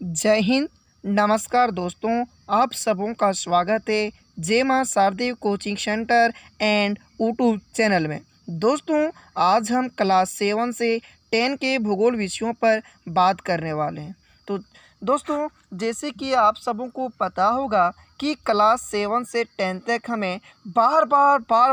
जय हिंद। नमस्कार दोस्तों, आप सबों का स्वागत है Jai Maa Shardev coaching centre and YouTube channel में। दोस्तों, आज हम क्लास 7 से 10 के भूगोल विषयों पर बात करने वाले हैं। तो दोस्तों, जैसे कि आप सबों को पता होगा कि क्लास 7 से 10 तक हमें बार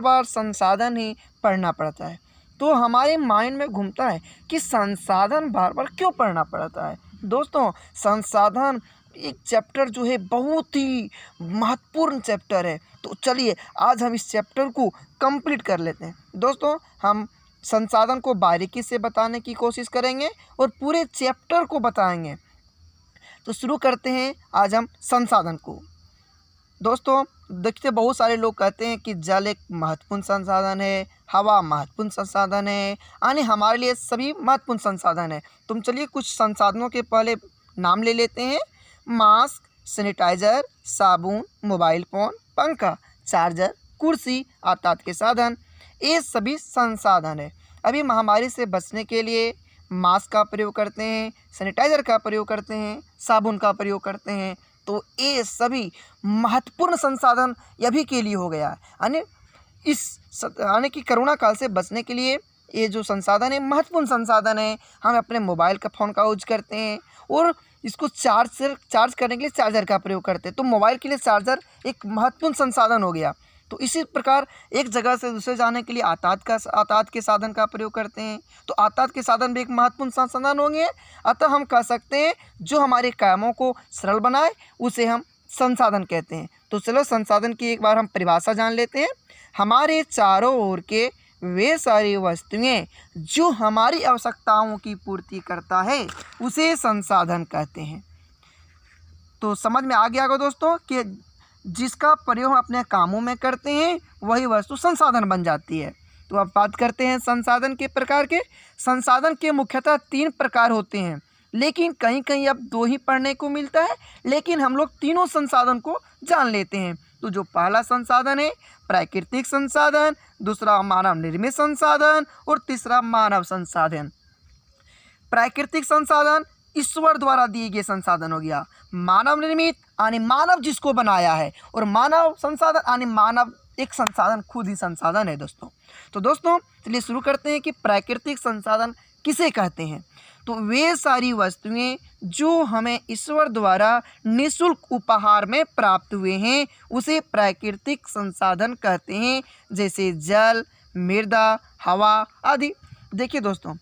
बार संसाधन ही पढ़ना पड़ता है। तो हमारे माइंड में घूमता है कि संसाधन बार बार क्यों पढ़ना पड़ता है। दोस्तों, संसाधन एक चैप्टर जो है बहुत ही महत्वपूर्ण चैप्टर है। तो चलिए आज हम इस चैप्टर को कंप्लीट कर लेते हैं। दोस्तों, हम संसाधन को बारीकी से बताने की कोशिश करेंगे और पूरे चैप्टर को बताएंगे। तो शुरू करते हैं आज हम संसाधन को। दोस्तों, देखते बहुत सारे लोग कहते हैं कि जल एक महत्वपूर्ण संसाधन है, हवा महत्वपूर्ण संसाधन है, यानी हमारे लिए सभी महत्वपूर्ण संसाधन है। तुम चलिए कुछ संसाधनों के पहले नाम ले लेते हैं। मास्क, सैनिटाइजर, साबुन, मोबाइल फ़ोन, पंखा, चार्जर, कुर्सी, यातायात के साधन, ये सभी संसाधन है। अभी महामारी से बचने के लिए मास्क का प्रयोग करते हैं, सैनिटाइजर का प्रयोग करते हैं, साबुन का प्रयोग करते हैं। तो ये सभी महत्वपूर्ण संसाधन अभी के लिए हो गया है। यानी कि कोरोना काल से बचने के लिए ये जो संसाधन है महत्वपूर्ण संसाधन है। हम अपने मोबाइल का फ़ोन का यूज करते हैं और इसको चार्ज करने के लिए चार्जर का प्रयोग करते हैं। तो मोबाइल के लिए चार्जर एक महत्वपूर्ण संसाधन हो गया। तो इसी प्रकार एक जगह से दूसरे जाने के लिए यातायात के साधन का प्रयोग करते हैं। तो यातायात के साधन भी एक महत्वपूर्ण संसाधन होंगे। अतः हम कह सकते हैं जो हमारे कामों को सरल बनाए उसे हम संसाधन कहते हैं। तो चलो संसाधन की एक बार हम परिभाषा जान लेते हैं। हमारे चारों ओर के वे सारी वस्तुएं जो हमारी आवश्यकताओं की पूर्ति करता है उसे संसाधन कहते हैं। तो समझ में आ गया होगा दोस्तों कि जिसका प्रयोग हम अपने कामों में करते हैं वही वस्तु संसाधन बन जाती है। तो अब बात करते हैं संसाधन के प्रकार के। संसाधन के मुख्यतः 3 प्रकार होते हैं, लेकिन कहीं कहीं अब 2 ही पढ़ने को मिलता है, लेकिन हम लोग तीनों संसाधन को जान लेते हैं। तो जो पहला संसाधन है प्राकृतिक संसाधन, दूसरा मानव निर्मित संसाधन और तीसरा मानव संसाधन। प्राकृतिक संसाधन ईश्वर द्वारा दिए गए संसाधन हो गया। मानव निर्मित यानी मानव जिसको बनाया है, और मानव संसाधन यानी मानव एक संसाधन खुद ही संसाधन है दोस्तों। तो दोस्तों चलिए शुरू करते हैं कि प्राकृतिक संसाधन किसे कहते हैं। तो वे सारी वस्तुएं जो हमें ईश्वर द्वारा निःशुल्क उपहार में प्राप्त हुए हैं उसे प्राकृतिक संसाधन कहते हैं, जैसे जल, मृदा, हवा आदि। देखिए दोस्तों,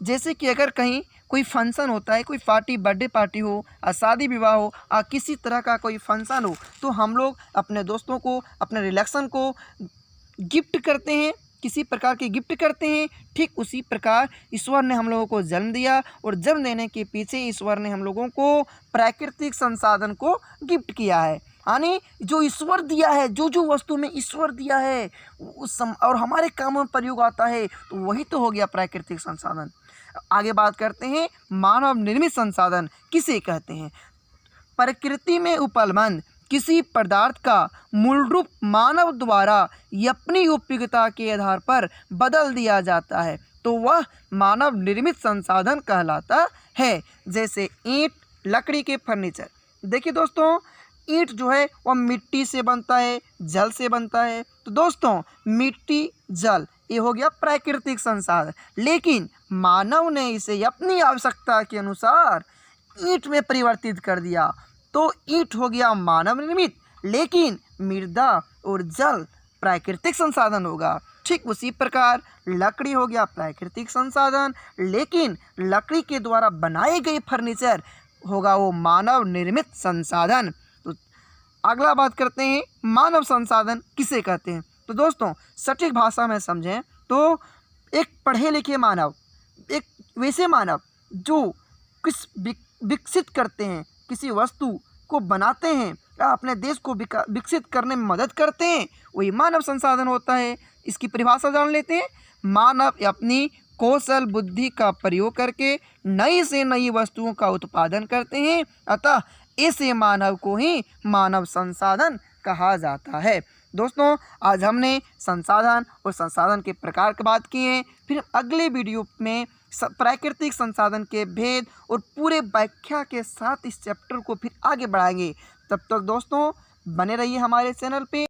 जैसे कि अगर कहीं कोई फंक्शन होता है, कोई पार्टी, बर्थडे पार्टी हो, शादी विवाह हो, किसी तरह का कोई फंक्शन हो, तो हम लोग अपने दोस्तों को, अपने रिलेशन को गिफ्ट करते हैं, किसी प्रकार की गिफ्ट करते हैं। ठीक उसी प्रकार ईश्वर ने हम लोगों को जन्म दिया और जन्म देने के पीछे ईश्वर ने हम लोगों को प्राकृतिक संसाधन को गिफ्ट किया है। यानी जो ईश्वर दिया है, जो वस्तु में ईश्वर दिया है और हमारे कामों में प्रयोग आता है, तो वही तो हो गया प्राकृतिक संसाधन। आगे बात करते हैं मानव निर्मित संसाधन किसे कहते हैं। प्रकृति में उपलब्ध किसी पदार्थ का मूल रूप मानव द्वारा अपनी उपयोगिता के आधार पर बदल दिया जाता है, तो वह मानव निर्मित संसाधन कहलाता है। जैसे ईंट, लकड़ी के फर्नीचर। देखिए दोस्तों, ईंट जो है वह मिट्टी से बनता है, जल से बनता है। तो दोस्तों मिट्टी, जल ये हो गया प्राकृतिक संसाधन, लेकिन मानव ने इसे अपनी आवश्यकता के अनुसार ईंट में परिवर्तित कर दिया, तो ईंट हो गया मानव निर्मित, लेकिन मृदा और जल प्राकृतिक संसाधन होगा। ठीक उसी प्रकार लकड़ी हो गया प्राकृतिक संसाधन, लेकिन लकड़ी के द्वारा बनाए गए फर्नीचर होगा वो मानव निर्मित संसाधन। तो अगला बात करते हैं मानव संसाधन किसे कहते हैं। तो दोस्तों सटीक भाषा में समझें तो एक पढ़े लिखे मानव, एक वैसे मानव जो विकसित करते हैं, किसी वस्तु को बनाते हैं या अपने देश को विकसित करने में मदद करते हैं, वही मानव संसाधन होता है। इसकी परिभाषा जान लेते हैं। मानव अपनी कौशल बुद्धि का प्रयोग करके नई से नई वस्तुओं का उत्पादन करते हैं, अतः ऐसे मानव को ही मानव संसाधन कहा जाता है। दोस्तों आज हमने संसाधन और संसाधन के प्रकार की बात की है। फिर अगले वीडियो में प्राकृतिक संसाधन के भेद और पूरे व्याख्या के साथ इस चैप्टर को फिर आगे बढ़ाएंगे। तब तक दोस्तों बने रहिए हमारे चैनल पे।